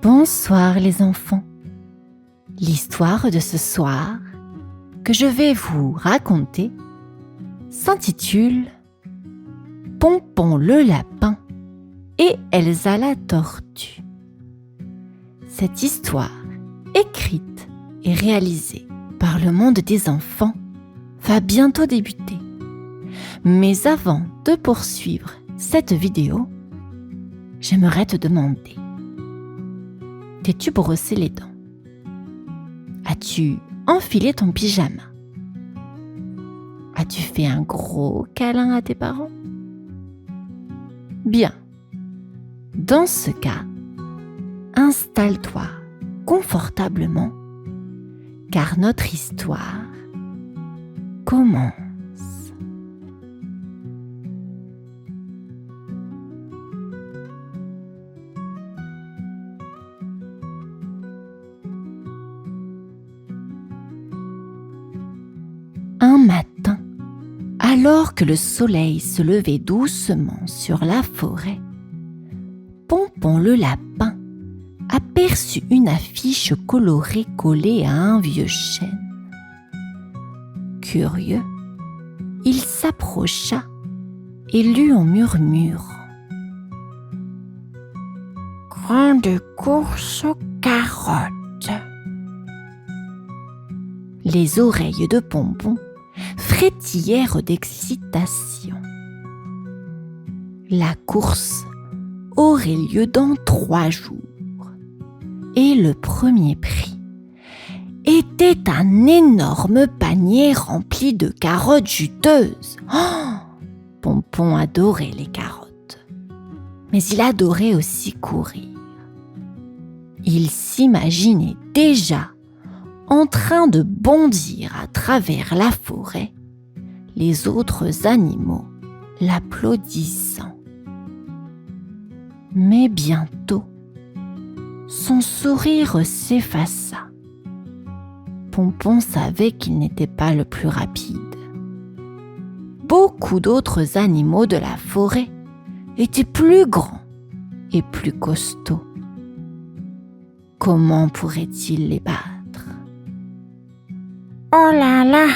Bonsoir les enfants. L'histoire de ce soir que je vais vous raconter s'intitule Pompon le lapin et Elsa la tortue. Cette histoire, écrite et réalisée par le monde des enfants, va bientôt débuter. Mais avant de poursuivre cette vidéo, j'aimerais te demander: t'es-tu brossé les dents? As-tu enfilé ton pyjama? As-tu fait un gros câlin à tes parents? Bien. Dans ce cas, installe-toi confortablement, car notre histoire commence. Un matin, alors que le soleil se levait doucement sur la forêt, Pompon le lapin aperçut une affiche colorée collée à un vieux chêne. Curieux, il s'approcha et lut en murmurant: « Grande course aux carottes ». Les oreilles de Pompon frétillèrent d'excitation. La course aurait lieu dans 3 jours et le premier prix était un énorme panier rempli de carottes juteuses. Oh, Pompon adorait les carottes, mais il adorait aussi courir. Il s'imaginait déjà en train de bondir à travers la forêt, les autres animaux l'applaudissant. Mais bientôt, son sourire s'effaça. Pompon savait qu'il n'était pas le plus rapide. Beaucoup d'autres animaux de la forêt étaient plus grands et plus costauds. Comment pourrait-il les battre? Oh là là,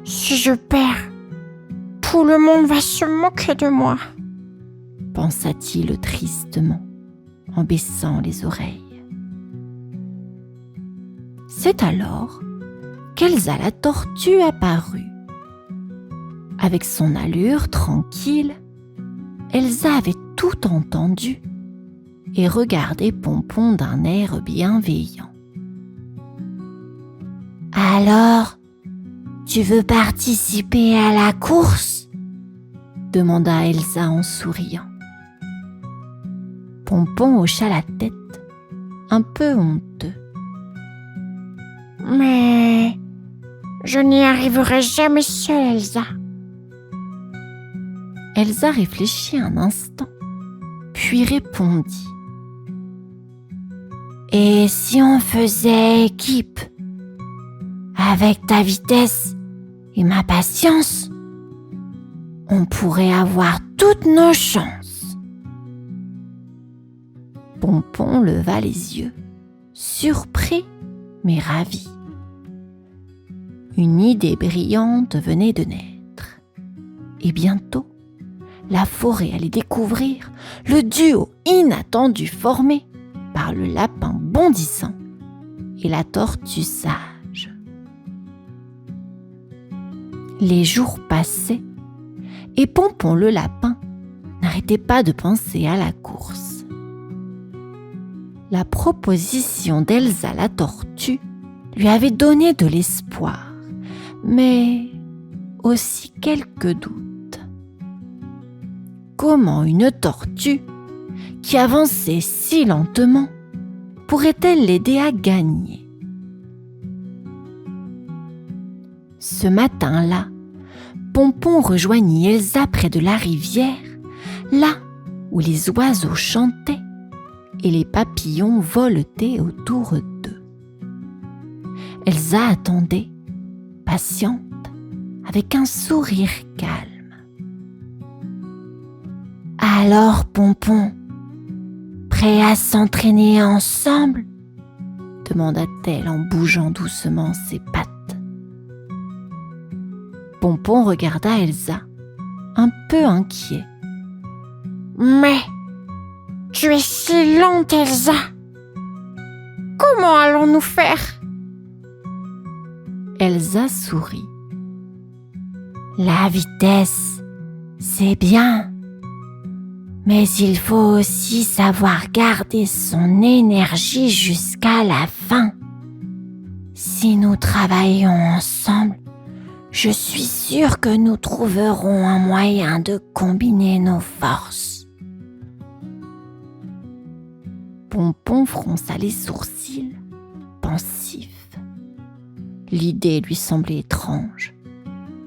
si je perds, tout le monde va se moquer de moi, pensa-t-il tristement en baissant les oreilles. C'est alors qu'Elsa la tortue apparut. Avec son allure tranquille, Elsa avait tout entendu et regardait Pompon d'un air bienveillant. « Alors, tu veux participer à la course ?» demanda Elsa en souriant. Pompon hocha la tête, un peu honteux. « Mais je n'y arriverai jamais seule, Elsa. » Elsa réfléchit un instant, puis répondit: « Et si on faisait équipe? Avec ta vitesse et ma patience, on pourrait avoir toutes nos chances. » Pompon leva les yeux, surpris mais ravi. Une idée brillante venait de naître. Et bientôt, la forêt allait découvrir le duo inattendu formé par le lapin bondissant et la tortue sage. Les jours passaient et Pompon le lapin n'arrêtait pas de penser à la course. La proposition d'Elsa la tortue lui avait donné de l'espoir, mais aussi quelques doutes. Comment une tortue, qui avançait si lentement, pourrait-elle l'aider à gagner? Ce matin-là, Pompon rejoignit Elsa près de la rivière, là où les oiseaux chantaient et les papillons voletaient autour d'eux. Elsa attendait, patiente, avec un sourire calme. « Alors, Pompon, Prêts à s'entraîner ensemble ? demanda-t-elle en bougeant doucement ses pattes. Pompon regarda Elsa, un peu inquiet. Mais tu es si lente, Elsa. Comment allons-nous faire ? Elsa sourit. La vitesse, c'est bien. Mais il faut aussi savoir garder son énergie jusqu'à la fin. Si nous travaillons ensemble, je suis sûre que nous trouverons un moyen de combiner nos forces. Pompon fronça les sourcils, pensif. L'idée lui semblait étrange,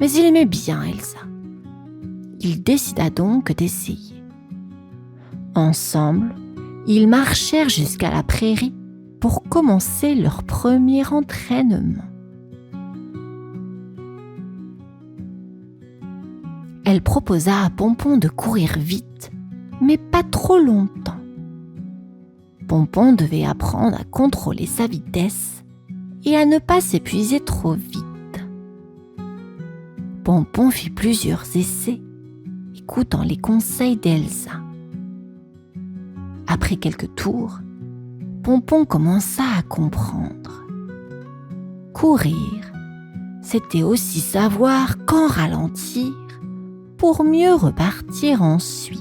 mais il aimait bien Elsa. Il décida donc d'essayer. Ensemble, ils marchèrent jusqu'à la prairie pour commencer leur premier entraînement. Elle proposa à Pompon de courir vite, mais pas trop longtemps. Pompon devait apprendre à contrôler sa vitesse et à ne pas s'épuiser trop vite. Pompon fit plusieurs essais, écoutant les conseils d'Elsa. Après quelques tours, Pompon commença à comprendre. Courir, c'était aussi savoir quand ralentir pour mieux repartir ensuite.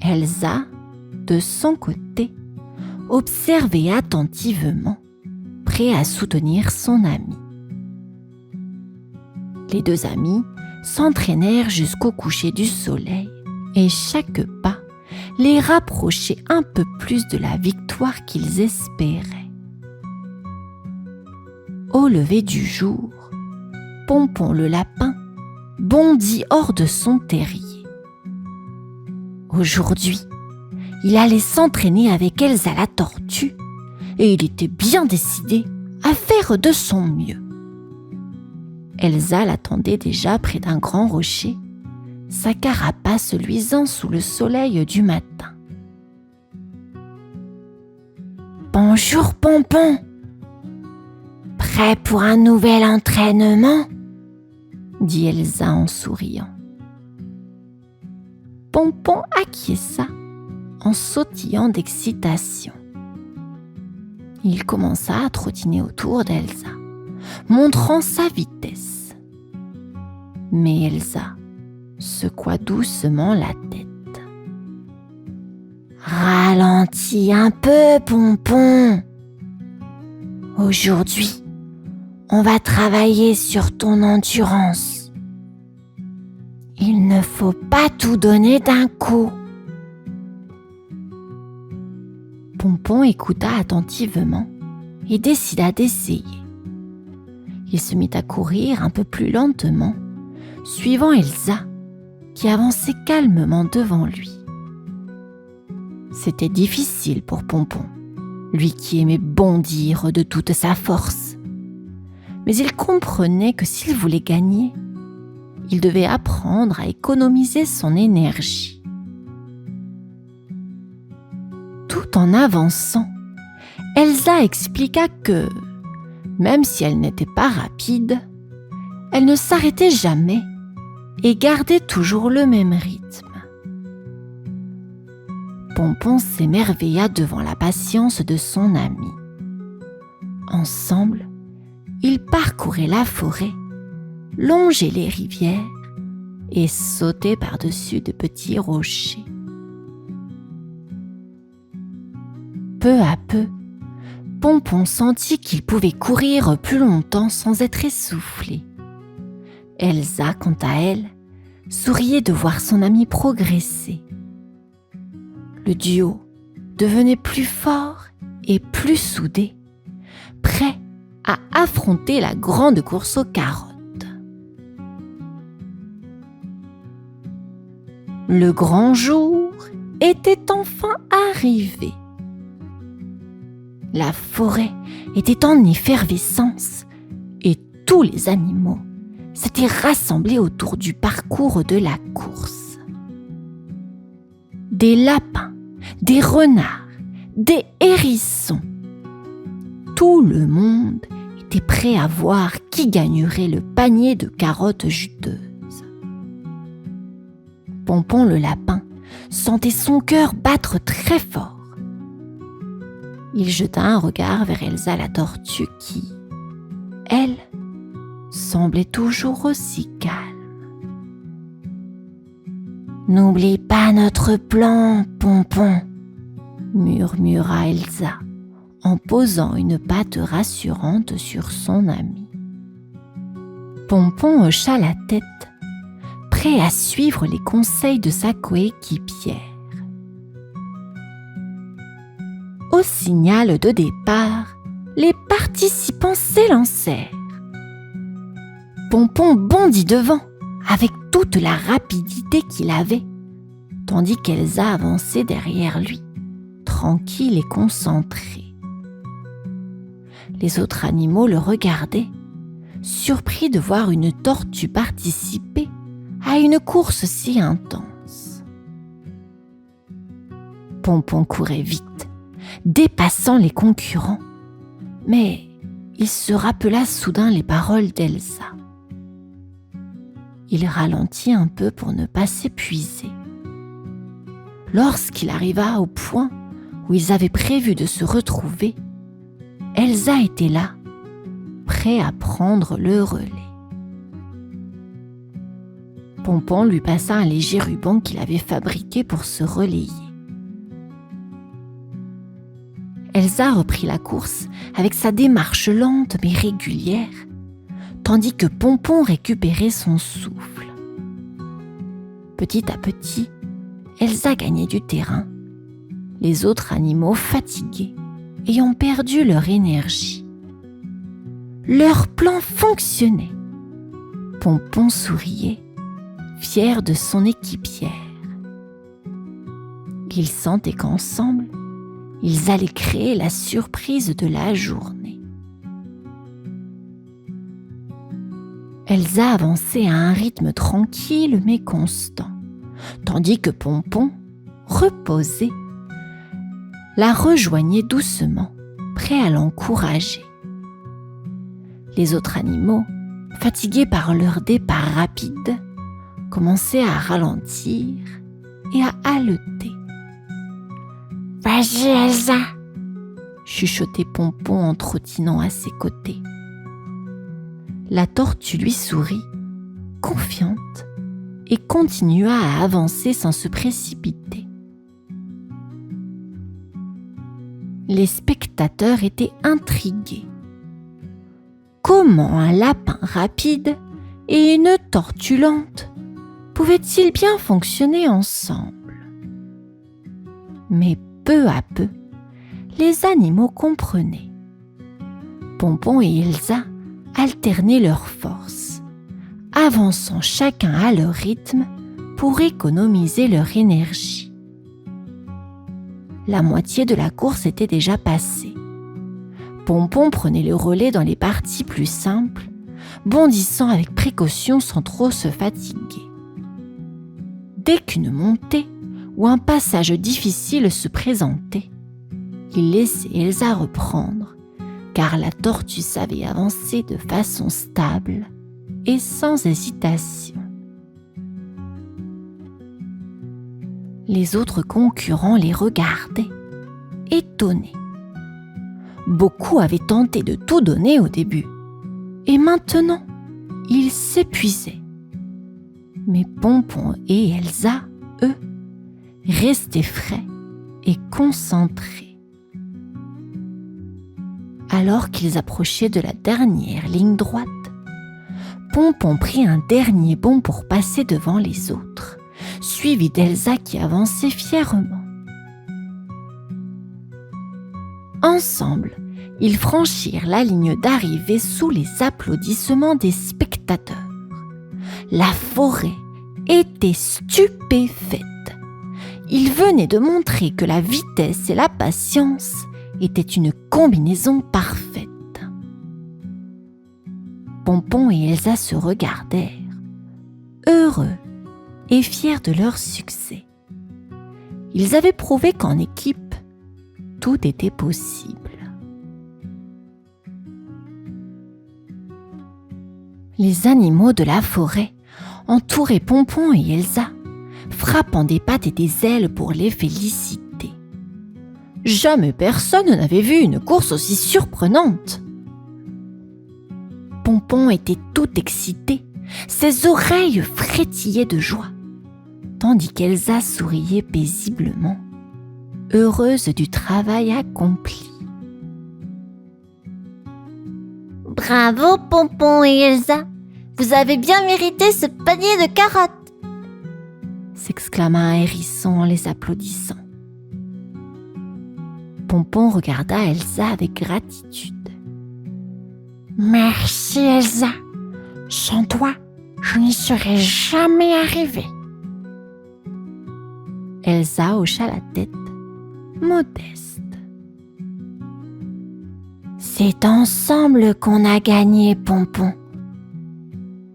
Elsa, de son côté, observait attentivement, prêt à soutenir son ami. Les deux amis s'entraînèrent jusqu'au coucher du soleil et chaque pas les rapprochait un peu plus de la victoire qu'ils espéraient. Au lever du jour, Pompon le lapin bondit hors de son terrier. Aujourd'hui, il allait s'entraîner avec Elsa la tortue et il était bien décidé à faire de son mieux. Elsa l'attendait déjà près d'un grand rocher, sa carapace luisant sous le soleil du matin. « Bonjour Pompon ! Prêt pour un nouvel entraînement ?» dit Elsa en souriant. Pompon acquiesça en sautillant d'excitation. Il commença à trottiner autour d'Elsa, montrant sa vitesse. Mais Elsa secoua doucement la tête. « Ralentis un peu, Pompon. Aujourd'hui, on va travailler sur ton endurance. Il ne faut pas tout donner d'un coup. » Pompon écouta attentivement et décida d'essayer. Il se mit à courir un peu plus lentement, suivant Elsa, qui avançait calmement devant lui. C'était difficile pour Pompon, lui qui aimait bondir de toute sa force. Mais il comprenait que s'il voulait gagner, il devait apprendre à économiser son énergie. Tout en avançant, Elsa expliqua que, même si elle n'était pas rapide, elle ne s'arrêtait jamais et gardait toujours le même rythme. Pompon s'émerveilla devant la patience de son ami. Ensemble, ils parcouraient la forêt, longeaient les rivières et sautaient par-dessus de petits rochers. Peu à peu, Pompon sentit qu'il pouvait courir plus longtemps sans être essoufflé. Elsa, quant à elle, souriait de voir son ami progresser. Le duo devenait plus fort et plus soudé, prêt à affronter la grande course aux carottes. Le grand jour était enfin arrivé. La forêt était en effervescence et tous les animaux s'étaient rassemblés autour du parcours de la course. des lapins, des renards, des hérissons. Tout le monde était prêt à voir qui gagnerait le panier de carottes juteuses. Pompon le lapin sentait son cœur battre très fort. Il jeta un regard vers Elsa la tortue qui, elle, semblait toujours aussi calme. « N'oublie pas notre plan, Pompon !» murmura Elsa en posant une patte rassurante sur son ami. Pompon hocha la tête, prêt à suivre les conseils de sa coéquipière. Au signal de départ, les participants s'élancèrent. Pompon bondit devant avec toute la rapidité qu'il avait, tandis qu'Elsa avançait derrière lui, tranquille et concentrée. Les autres animaux le regardaient, surpris de voir une tortue participer à une course si intense. Pompon courait vite, dépassant les concurrents, mais il se rappela soudain les paroles d'Elsa. Il ralentit un peu pour ne pas s'épuiser. Lorsqu'il arriva au point où ils avaient prévu de se retrouver, Elsa était là, prêt à prendre le relais. Pompon lui passa un léger ruban qu'il avait fabriqué pour se relayer. Elsa reprit la course avec sa démarche lente mais régulière, tandis que Pompon récupérait son souffle. Petit à petit, Elsa gagnait du terrain, les autres animaux fatigués, ayant perdu leur énergie. Leur plan fonctionnait. Pompon souriait, fier de son équipière. Ils sentaient qu'ensemble, ils allaient créer la surprise de la journée. Elsa avançait à un rythme tranquille mais constant, tandis que Pompon, reposé, la rejoignait doucement, prêt à l'encourager. Les autres animaux, fatigués par leur départ rapide, commençaient à ralentir et à haleter. « Vas-y, Elsa !» chuchotait Pompon en trottinant à ses côtés. La tortue lui sourit, confiante, et continua à avancer sans se précipiter. Les spectateurs étaient intrigués. Comment un lapin rapide et une tortue lente pouvaient-ils bien fonctionner ensemble? Mais peu à peu, les animaux comprenaient. Pompon et Elsa alternaient leurs forces, avançant chacun à leur rythme pour économiser leur énergie. La moitié de la course était déjà passée. Pompon prenait le relais dans les parties plus simples, bondissant avec précaution sans trop se fatiguer. Dès qu'une montée ou un passage difficile se présentait, il laissait Elsa reprendre, car la tortue savait avancer de façon stable et sans hésitation. Les autres concurrents les regardaient, étonnés. Beaucoup avaient tenté de tout donner au début, et maintenant, ils s'épuisaient. Mais Pompon et Elsa, eux, restaient frais et concentrés. Alors qu'ils approchaient de la dernière ligne droite, Pompon prit un dernier bond pour passer devant les autres, suivi d'Elsa qui avançait fièrement. Ensemble, ils franchirent la ligne d'arrivée sous les applaudissements des spectateurs. La forêt était stupéfaite. Ils venaient de montrer que la vitesse et la patience étaient une combinaison parfaite. Pompon et Elsa se regardèrent, heureux et fiers de leur succès. ils avaient prouvé qu'en équipe, tout était possible. Les animaux de la forêt entouraient Pompon et Elsa, frappant des pattes et des ailes pour les féliciter. Jamais personne n'avait vu une course aussi surprenante. Pompon était tout excité, ses oreilles frétillaient de joie, tandis qu'Elsa souriait paisiblement, heureuse du travail accompli. Bravo Pompon et Elsa, vous avez bien mérité ce panier de carottes, s'exclama un hérisson en les applaudissant. Pompon regarda Elsa avec gratitude. Merci Elsa. Sans toi, je n'y serais jamais arrivée. Elsa hocha la tête, modeste. C'est ensemble qu'on a gagné, Pompon.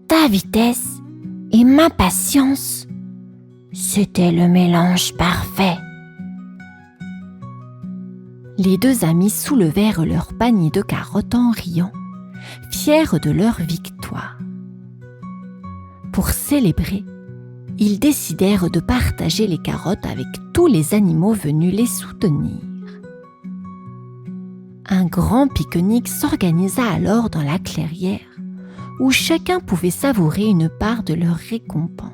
Ta vitesse et ma patience, c'était le mélange parfait. Les deux amis soulevèrent leur panier de carottes en riant, fiers de leur victoire. Pour célébrer, ils décidèrent de partager les carottes avec tous les animaux venus les soutenir. Un grand pique-nique s'organisa alors dans la clairière, où chacun pouvait savourer une part de leur récompense.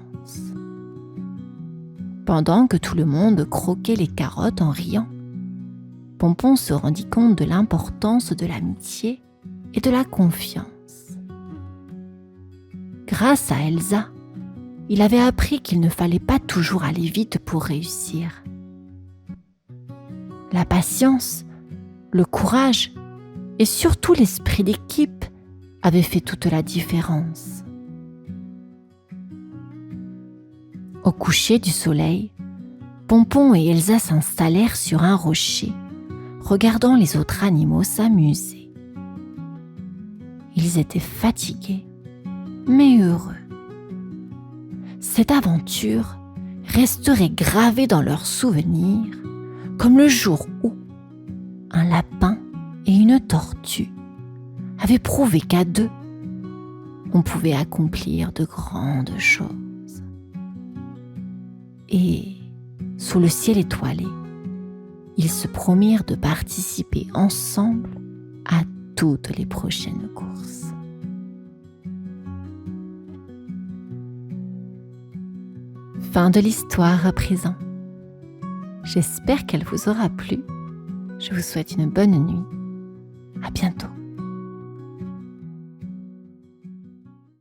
Pendant que tout le monde croquait les carottes en riant, Pompon se rendit compte de l'importance de l'amitié et de la confiance. Grâce à Elsa, il avait appris qu'il ne fallait pas toujours aller vite pour réussir. La patience, le courage et surtout l'esprit d'équipe avaient fait toute la différence. Au coucher du soleil, Pompon et Elsa s'installèrent sur un rocher, regardant les autres animaux s'amuser. Ils étaient fatigués, mais heureux. Cette aventure resterait gravée dans leurs souvenirs, comme le jour où un lapin et une tortue avaient prouvé qu'à deux, on pouvait accomplir de grandes choses. Et, sous le ciel étoilé, ils se promirent de participer ensemble à toutes les prochaines courses. Fin de l'histoire à présent. J'espère qu'elle vous aura plu. Je vous souhaite une bonne nuit